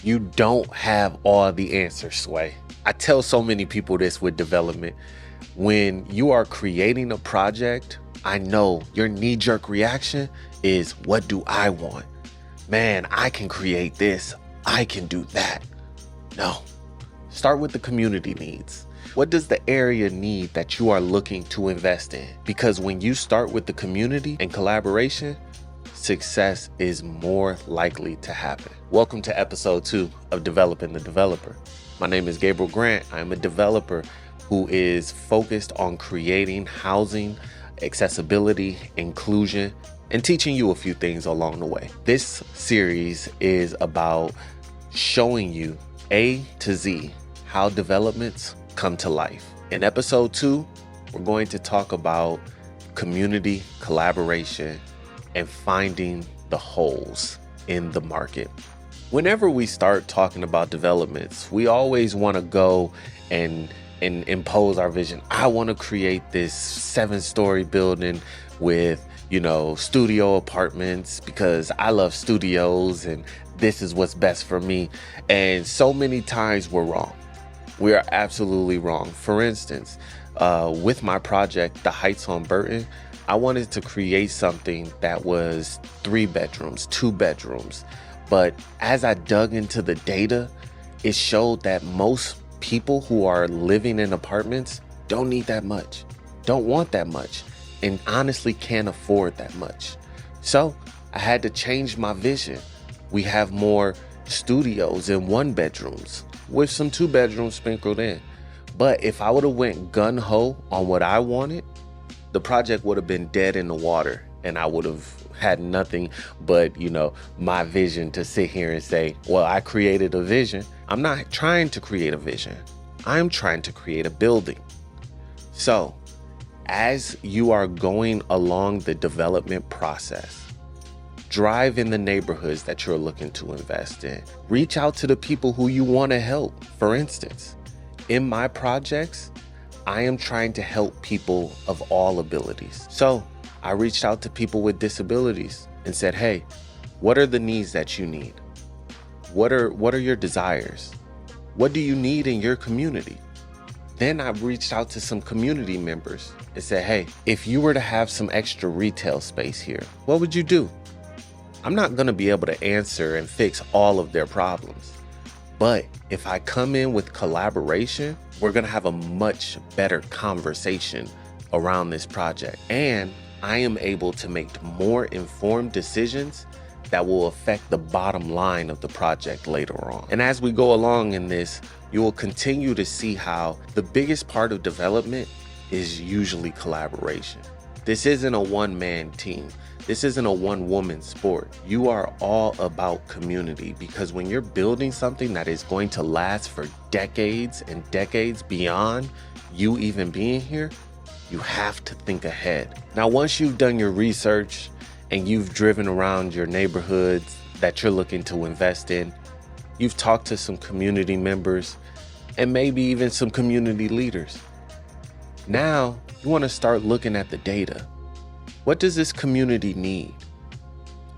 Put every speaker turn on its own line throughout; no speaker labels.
You don't have all the answers, Sway. I tell so many people this with development. When you are creating a project, I know your knee-jerk reaction is, what do I want? Man, I can create this. I can do that. No. Start with the community needs. What does the area need that you are looking to invest in? Because when you start with the community and collaboration, success is more likely to happen. Welcome to episode 2 of Developing the Developer. My name is Gabriel Grant. I'm a developer who is focused on creating housing, accessibility, inclusion, and teaching you a few things along the way. This series is about showing you A to Z how developments come to life. In episode 2, we're going to talk about community collaboration and finding the holes in the market. Whenever we start talking about developments, we always want to go and impose our vision. I want to create this 7-story building with, studio apartments because I love studios and this is what's best for me. And so many times we're wrong. We are absolutely wrong. For instance, with my project, The Heights on Burton, I wanted to create something that was 3 bedrooms, 2 bedrooms. But as I dug into the data, it showed that most people who are living in apartments don't need that much, don't want that much, and honestly can't afford that much. So I had to change my vision. We have more studios in 1 bedrooms with some 2 bedrooms sprinkled in. But if I would have went gun-ho on what I wanted, the project would have been dead in the water and I would have had nothing but, my vision to sit here and say, well, I created a vision. I'm not trying to create a vision. I'm trying to create a building. So as you are going along the development process, drive in the neighborhoods that you're looking to invest in. Reach out to the people who you want to help. For instance, in my projects, I am trying to help people of all abilities. So I reached out to people with disabilities and said, hey, what are the needs that you need? What are your desires? What do you need in your community? Then I reached out to some community members and said, hey, if you were to have some extra retail space here, what would you do? I'm not going to be able to answer and fix all of their problems. But if I come in with collaboration, we're going to have a much better conversation around this project. And I am able to make more informed decisions that will affect the bottom line of the project later on. And as we go along in this, you will continue to see how the biggest part of development is usually collaboration. This isn't a one-man team. This isn't a one-woman sport. You are all about community, because when you're building something that is going to last for decades and decades beyond you even being here, you have to think ahead. Now, once you've done your research and you've driven around your neighborhoods that you're looking to invest in, you've talked to some community members and maybe even some community leaders. Now, you want to start looking at the data. What does this community need?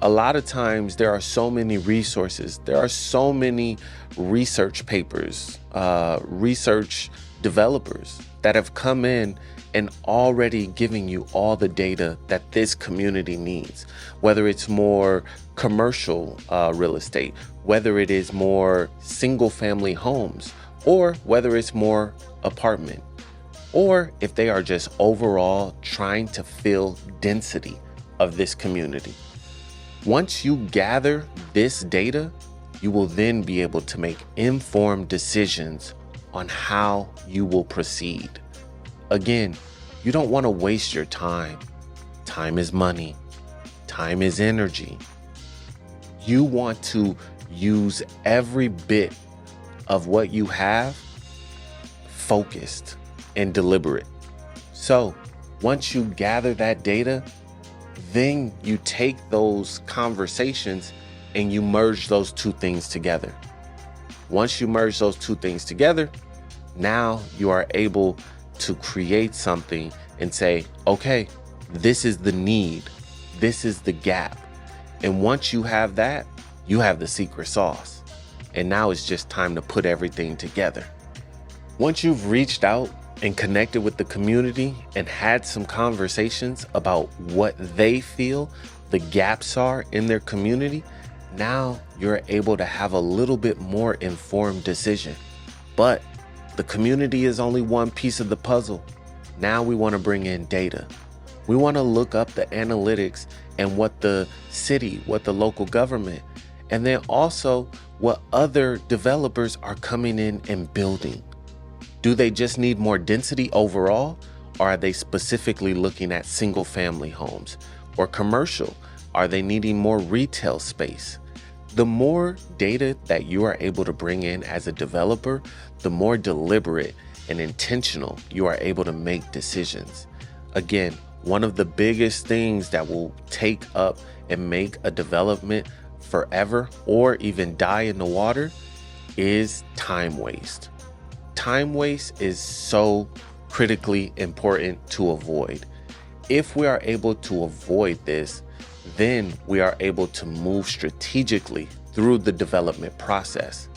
A lot of times there are so many resources. There are so many research papers, research developers that have come in and already giving you all the data that this community needs, whether it's more commercial real estate, whether it is more single family homes, or whether it's more apartment, or if they are just overall trying to fill density of this community. Once you gather this data, you will then be able to make informed decisions on how you will proceed. Again, you don't want to waste your time. Time is money. Time is energy. You want to use every bit of what you have focused and deliberate. So once you gather that data, then you take those conversations and you merge those 2 things together. Once you merge those 2 things together, now you are able to create something and say, okay, this is the need, this is the gap. And once you have that, you have the secret sauce. And now it's just time to put everything together. Once you've reached out and connected with the community and had some conversations about what they feel the gaps are in their community, now you're able to have a little bit more informed decision. But the community is only one piece of the puzzle. Now we want to bring in data. We want to look up the analytics and what the city, what the local government, and then also what other developers are coming in and building. Do they just need more density overall, or are they specifically looking at single family homes or commercial? Are they needing more retail space? The more data that you are able to bring in as a developer, the more deliberate and intentional you are able to make decisions. Again, one of the biggest things that will take up and make a development forever or even die in the water is time waste. Time waste is so critically important to avoid. If we are able to avoid this, then we are able to move strategically through the development process.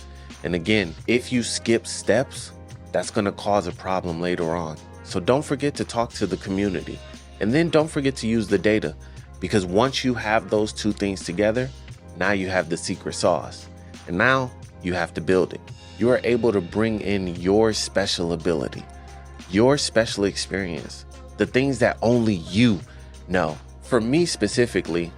And again, if you skip steps, that's going to cause a problem later on. So don't forget to talk to the community. And then don't forget to use the data, because once you have those two things together, now you have the secret sauce. And now you have to build it. You are able to bring in your special ability, your special experience, the things that only you know. For me specifically,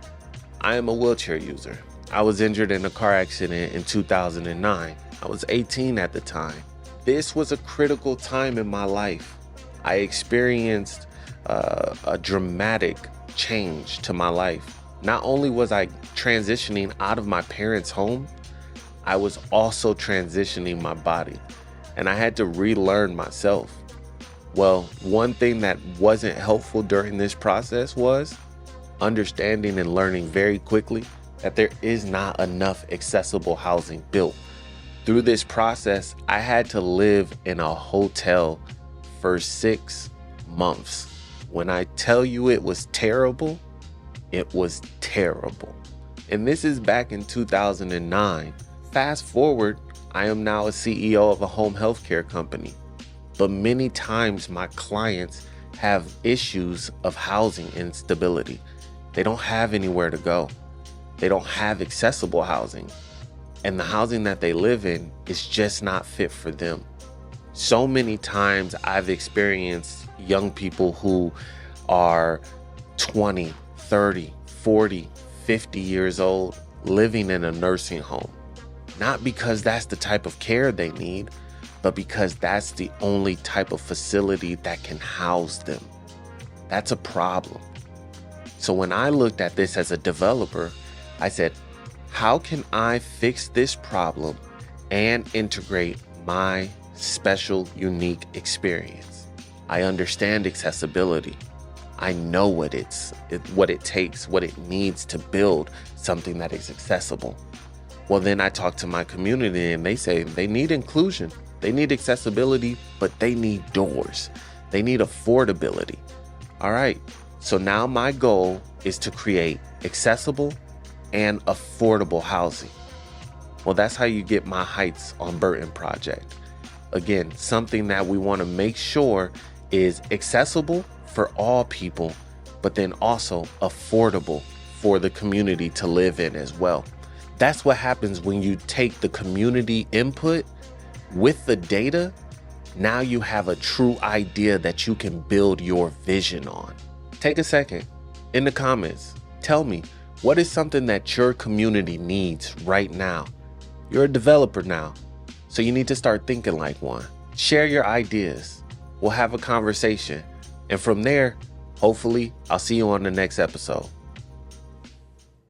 I am a wheelchair user. I was injured in a car accident in 2009. I was 18 at the time. This was a critical time in my life. I experienced a dramatic change to my life. Not only was I transitioning out of my parents' home, I was also transitioning my body, and I had to relearn myself. Well, one thing that wasn't helpful during this process was understanding and learning very quickly that there is not enough accessible housing built. Through this process, I had to live in a hotel for 6 months. When I tell you it was terrible, it was terrible. And this is back in 2009. Fast forward, I am now a CEO of a home healthcare company. But many times my clients have issues of housing instability. They don't have anywhere to go. They don't have accessible housing. And the housing that they live in is just not fit for them. So many times I've experienced young people who are 20, 30, 40, 50 years old living in a nursing home. Not because that's the type of care they need, but because that's the only type of facility that can house them. That's a problem. So when I looked at this as a developer, I said, how can I fix this problem and integrate my special, unique experience? I understand accessibility. I know what it takes, what it needs to build something that is accessible. Well, then I talk to my community and they say they need inclusion. They need accessibility, but they need doors. They need affordability. All right. So now my goal is to create accessible and affordable housing. Well, that's how you get My Heights on Burton project. Again, something that we want to make sure is accessible for all people, but then also affordable for the community to live in as well. That's what happens when you take the community input with the data. Now you have a true idea that you can build your vision on. Take a second in the comments. Tell me, what is something that your community needs right now? You're a developer now, so you need to start thinking like one. Share your ideas. We'll have a conversation. And from there, hopefully, I'll see you on the next episode.